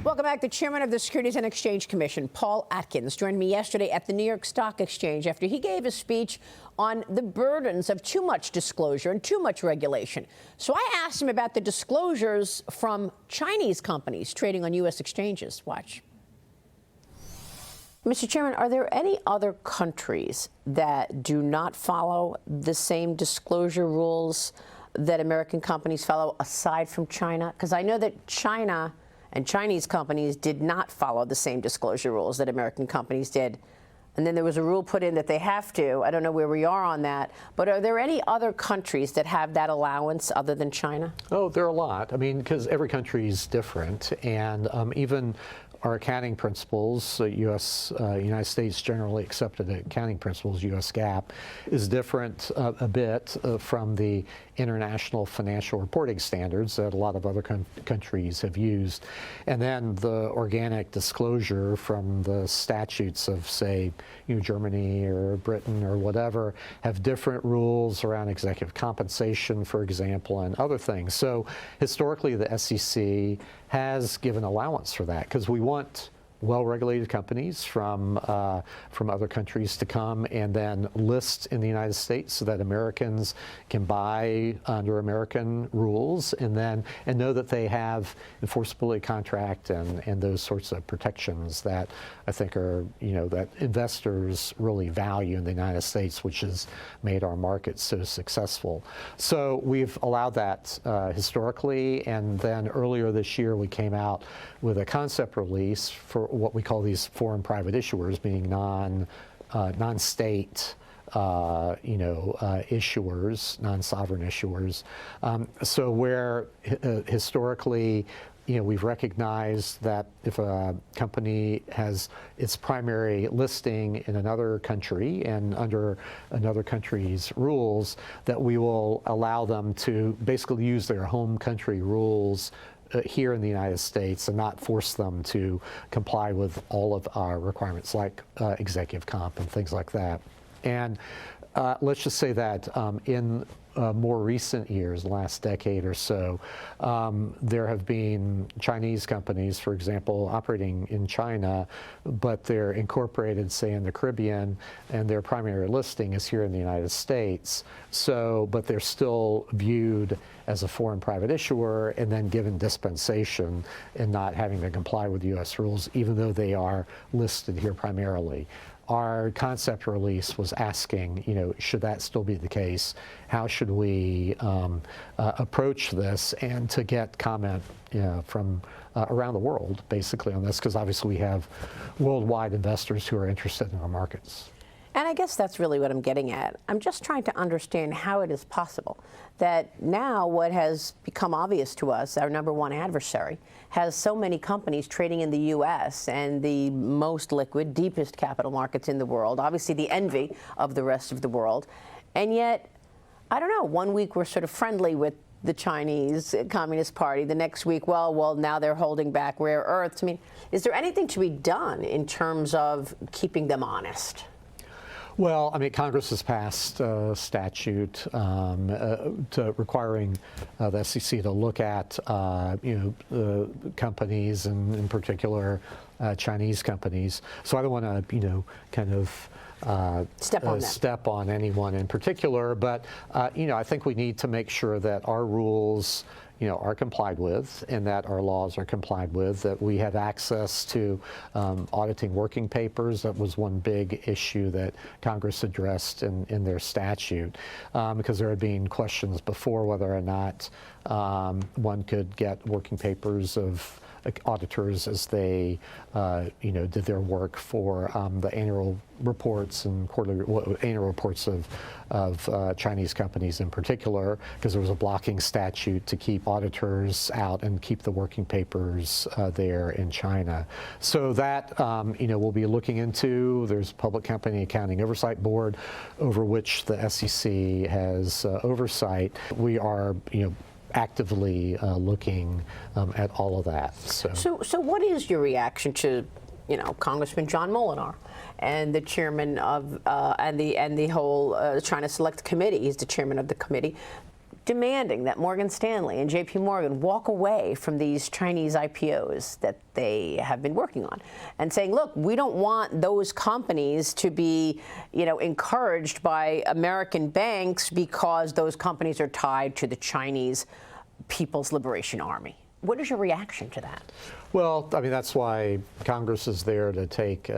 Welcome back. The chairman of the Securities and Exchange Commission, Paul Atkins, joined me yesterday at the New York Stock Exchange after he gave a speech on the burdens of too much disclosure and too much regulation. So I asked him about the disclosures from Chinese companies trading on U.S. exchanges. Watch. Mr. Chairman, are there any other countries that do not follow the same disclosure rules that American companies follow aside from China? Because I know that China and Chinese companies did not follow the same disclosure rules that American companies did. And then there was a rule put in that they have to. I don't know where we are on that. But are there any other countries that have that allowance other than China? Oh, there are a lot. I mean, because every country is different. And even our accounting principles, United States generally accepted accounting principles, U.S. GAAP, is different a bit from the international financial reporting standards that a lot of other countries have used. And then the organic disclosure from the statutes of, say, Germany or Britain or whatever have different rules around executive compensation, for example, and other things. So historically, the SEC has given allowance for that because we want well-regulated companies from other countries to come and then list in the United States so that Americans can buy under American rules and know that they have enforceability contract and those sorts of protections that I think are, that investors really value in the United States, which has made our market so successful. So we've allowed that historically, and then earlier this year we came out with a concept release for what we call these foreign private issuers, meaning non-state issuers, non-sovereign issuers. So where historically, we've recognized that if a company has its primary listing in another country and under another country's rules, that we will allow them to basically use their home country rules here in the United States and not force them to comply with all of our requirements like executive comp and things like that. And let's just say that in more recent years, the last decade or so, there have been Chinese companies, for example, operating in China, but they're incorporated, say, in the Caribbean, and their primary listing is here in the United States. So, but they're still viewed as a foreign private issuer and then given dispensation in not having to comply with U.S. rules, even though they are listed here primarily. Our concept release was asking, should that still be the case? How should we approach this, and to get comment from around the world, basically, on this, because obviously we have worldwide investors who are interested in our markets. And I guess that's really what I'm getting at. I'm just trying to understand how it is possible that now what has become obvious to us, our number one adversary, has so many companies trading in the U.S. and the most liquid, deepest capital markets in the world, obviously the envy of the rest of the world. And yet, I don't know, one week we're sort of friendly with the Chinese Communist Party. The next week, well, now they're holding back rare earths. I mean, is there anything to be done in terms of keeping them honest? Well, I mean, Congress has passed a statute requiring the SEC to look at, companies, and in particular, Chinese companies. So I don't want to, kind of step on anyone in particular, but I think we need to make sure that our rules are complied with and that our laws are complied with, that we have access to auditing working papers. That was one big issue that Congress addressed in their statute, because there had been questions before whether or not one could get working papers of auditors as they, did their work for the annual reports and quarterly annual reports of Chinese companies in particular, because there was a blocking statute to keep auditors out and keep the working papers there in China. So that, we'll be looking into. There's a Public Company Accounting Oversight Board over which the SEC has oversight. We are, actively looking at all of that. So what is your reaction to, Congressman John Molinar and the chairman of and the whole China Select Committee? He's the chairman of the committee, demanding that Morgan Stanley and JP Morgan walk away from these Chinese IPOs that they have been working on, and saying, look, we don't want those companies to be, encouraged by American banks because those companies are tied to the Chinese People's Liberation Army. What is your reaction to that? Well, I mean, that's why Congress is there to take,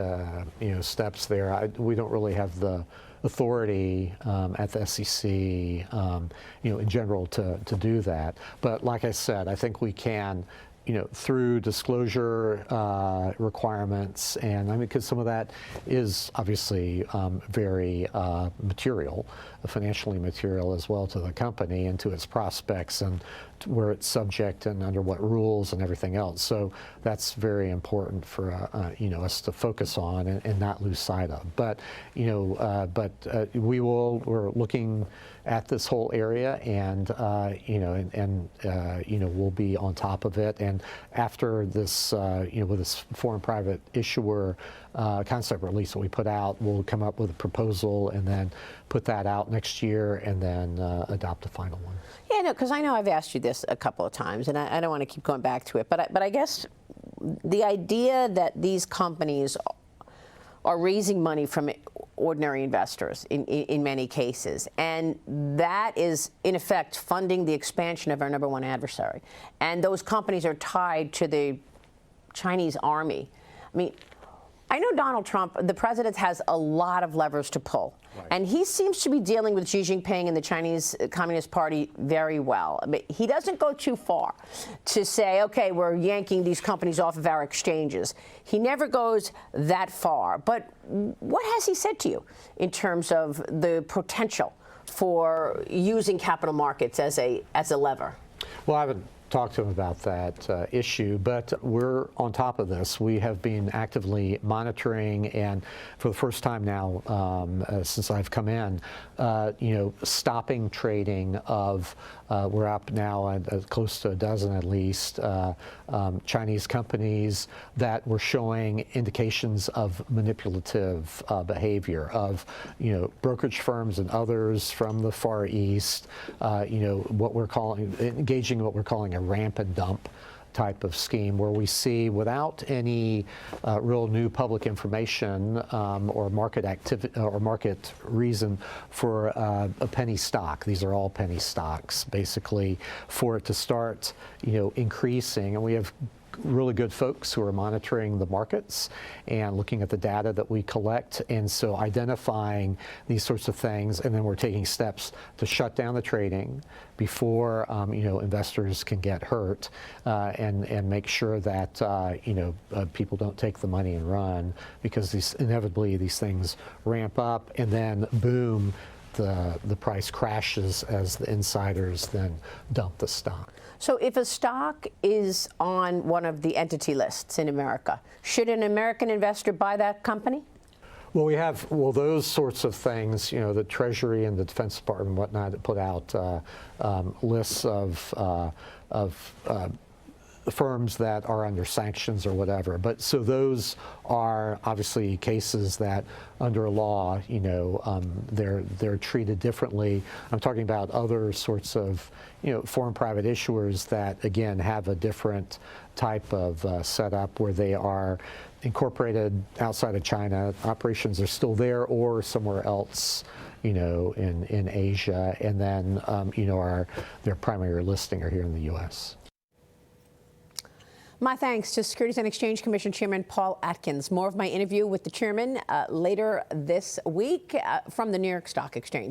steps there. We don't really have the authority at the SEC, in general to do that. But like I said, I think we can, through disclosure requirements, and I mean, because some of that is obviously very material, financially material as well to the company and to its prospects and where it's subject and under what rules and everything else. So that's very important for us to focus on and not lose sight of. But we're looking at this whole area, and we'll be on top of it. And after this, with this foreign private issuer concept release that we put out, we'll come up with a proposal and then put that out next year and then adopt a final one. Yeah, no, because I know I've asked you this a couple of times, and I don't want to keep going back to it, but I guess the idea that these companies are raising money from ordinary investors in many cases, and that is, in effect, funding the expansion of our number one adversary. And those companies are tied to the Chinese army. I mean, I know Donald Trump, the president, has a lot of levers to pull. Right. And he seems to be dealing with Xi Jinping and the Chinese Communist Party very well. I mean, he doesn't go too far to say, okay, we're yanking these companies off of our exchanges. He never goes that far. But what has he said to you in terms of the potential for using capital markets as a lever? Well, I haven't talked to him about that issue, but we're on top of this. We have been actively monitoring, and for the first time now since I've come in, stopping trading of, we're up now at close to a dozen at least, Chinese companies that were showing indications of manipulative behavior of, brokerage firms and others from the Far East, what we're calling, engaging in what we're calling a ramp and dump type of scheme, where we see, without any real new public information or market activity or market reason, for a penny stock. These are all penny stocks, basically, for it to start, increasing. And we have really good folks who are monitoring the markets and looking at the data that we collect, and so identifying these sorts of things, and then we're taking steps to shut down the trading before investors can get hurt, and make sure that people don't take the money and run, because inevitably these things ramp up, and then boom, the price crashes as the insiders then dump the stock. So if a stock is on one of the entity lists in America, should an American investor buy that company? Well, we have, those sorts of things, the Treasury and the Defense Department and whatnot put out lists of firms that are under sanctions or whatever. But so those are obviously cases that under law, they're treated differently. I'm talking about other sorts of, foreign private issuers that, again, have a different type of setup where they are incorporated outside of China. Operations are still there or somewhere else, in Asia, and then, their primary listing are here in the U.S. My thanks to Securities and Exchange Commission Chairman Paul Atkins. More of my interview with the chairman later this week from the New York Stock Exchange.